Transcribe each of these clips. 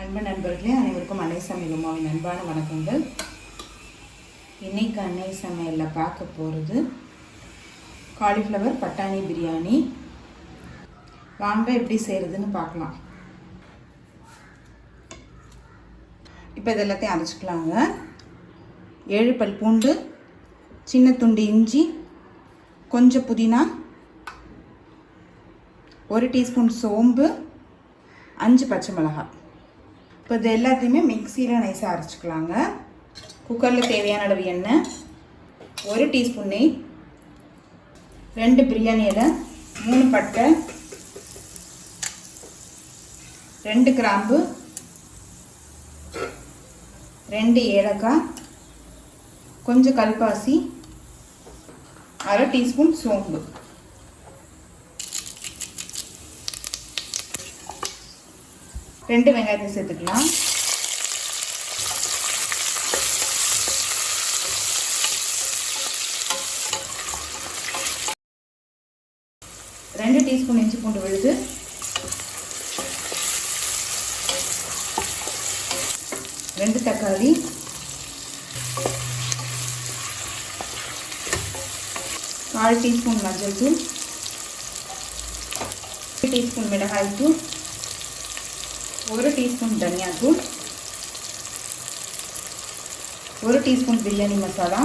அன்பு நண்பர்களே, அனைவருக்கும் அன்னை சமையல் உமாவின் அன்பான வணக்கங்கள். இன்னைக்கு அன்னை சமையலில் பார்க்க போகிறது காலிஃப்ளவர் பட்டாணி பிரியாணி. வாங்க எப்படி செய்கிறதுன்னு பார்க்கலாம். இப்போ இது எல்லாத்தையும் அரைச்சிக்கலாங்க. 7 பல் பூண்டு, சின்ன துண்டு இஞ்சி, கொஞ்சம் புதினா, 1 டீஸ்பூன் சோம்பு, 5 பச்சை மிளகாய். இப்போ இது எல்லாத்தையுமே மிக்சியில் நைஸாக அரைச்சிக்கலாங்க. குக்கரில் தேவையான அளவு எண்ணெய், 1 டீஸ்பூன் நெய், 2 பிரியாணி இலை, 3 பட்டை, 2 கிராம்பு, 2 ஏலக்காய், கொஞ்சம் கல்பாசி, 1/2 டீஸ்பூன் சோம்பு. ரெண்டு வெங்காயத்தை சேர்த்துக்கலாம். ரெண்டு டீஸ்பூன் இஞ்சி பூண்டு விழுது, 2 தக்காளி, 1/4 டீஸ்பூன் மஞ்சள் தூள், 1 டீஸ்பூன் மிளகாய் தூள், 1 டீஸ்பூன் தனியா தூள், 1 டீஸ்பூன் பிரியாணி மசாலா,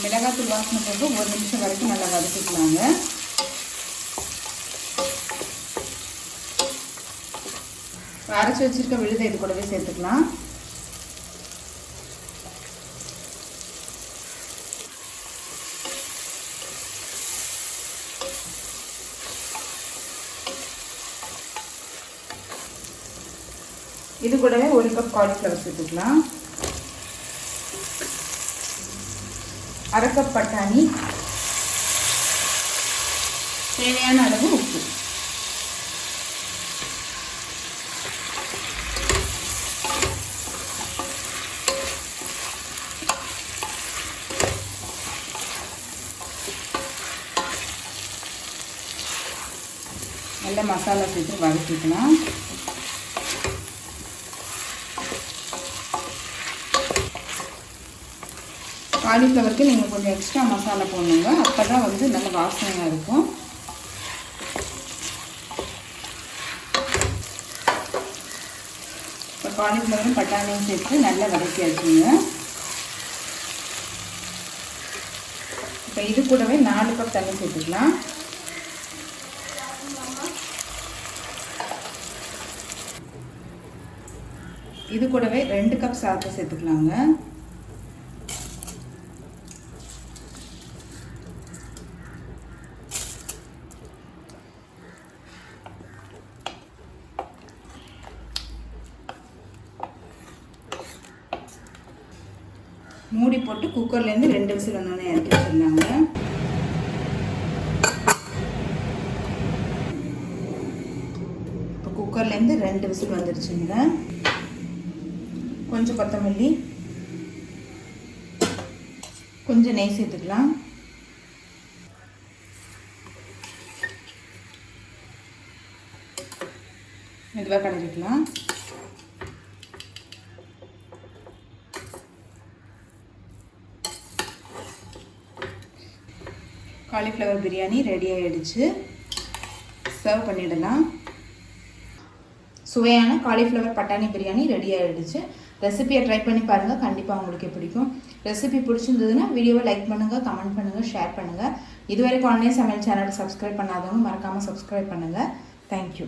மிளகாய் தூள் வாசனை போட்டு 1 நிமிஷம் வரைக்கும் நல்லா வதக்கிக்கலாங்க. அரைச்சி வச்சிருக்க விழுதை இது கூடவே சேர்த்துக்கலாம். இது கூடவே 1 கப் காலிஃப்ளவர் சேர்த்துக்கலாம். 1/2 கப் பட்டாணி, தேவையான அளவு உப்பு. நல்ல மசாலா சேர்த்து வதக்கிக்கலாம். காலிஃப்ளவருக்கு நீங்கள் கொஞ்சம் எக்ஸ்ட்ரா மசாலா போடணுங்க, அப்போ தான் நல்ல வாசனையாக இருக்கும். இப்போ காலிஃப்ளவரும் பட்டாணியும் சேர்த்து நல்லா வதக்கியாச்சுங்க. இப்போ இது கூடவே 4 கப் தண்ணி சேர்த்துக்கலாம். இது கூடவே 2 கப் சாதத்தை சேர்த்துக்கலாங்க. மூடி போட்டு குக்கர்லேருந்து 2 விசில் வந்தோடனே இறக்கி வச்சிடலாங்க. இப்போ குக்கர்லேருந்து 2 விசில் வந்துருச்சுங்க. கொஞ்சம் கொத்தமல்லி, கொஞ்சம் நெய் சேர்த்துக்கலாம். மெதுவாக கலரிக்கலாம். காலிஃப்ளவர் பிரியாணி ரெடி ஆகிடுச்சு. சர்வ் பண்ணிடலாம். சுவையான காலிஃப்ளவர் பட்டாணி பிரியாணி ரெடி ஆகிடுச்சு. ரெசிபியை ட்ரை பண்ணி பாருங்கள், கண்டிப்பாக உங்களுக்கு பிடிக்கும். ரெசிபி பிடிச்சிருந்ததுன்னா வீடியோவை லைக் பண்ணுங்கள், கமெண்ட் பண்ணுங்கள், ஷேர் பண்ணுங்கள். இதுவரைக்கும் ஆன்லைன் சமையல் சேனல் சப்ஸ்கிரைப் பண்ணாதவங்க மறக்காமல் சப்ஸ்கிரைப் பண்ணுங்கள். தேங்க்யூ.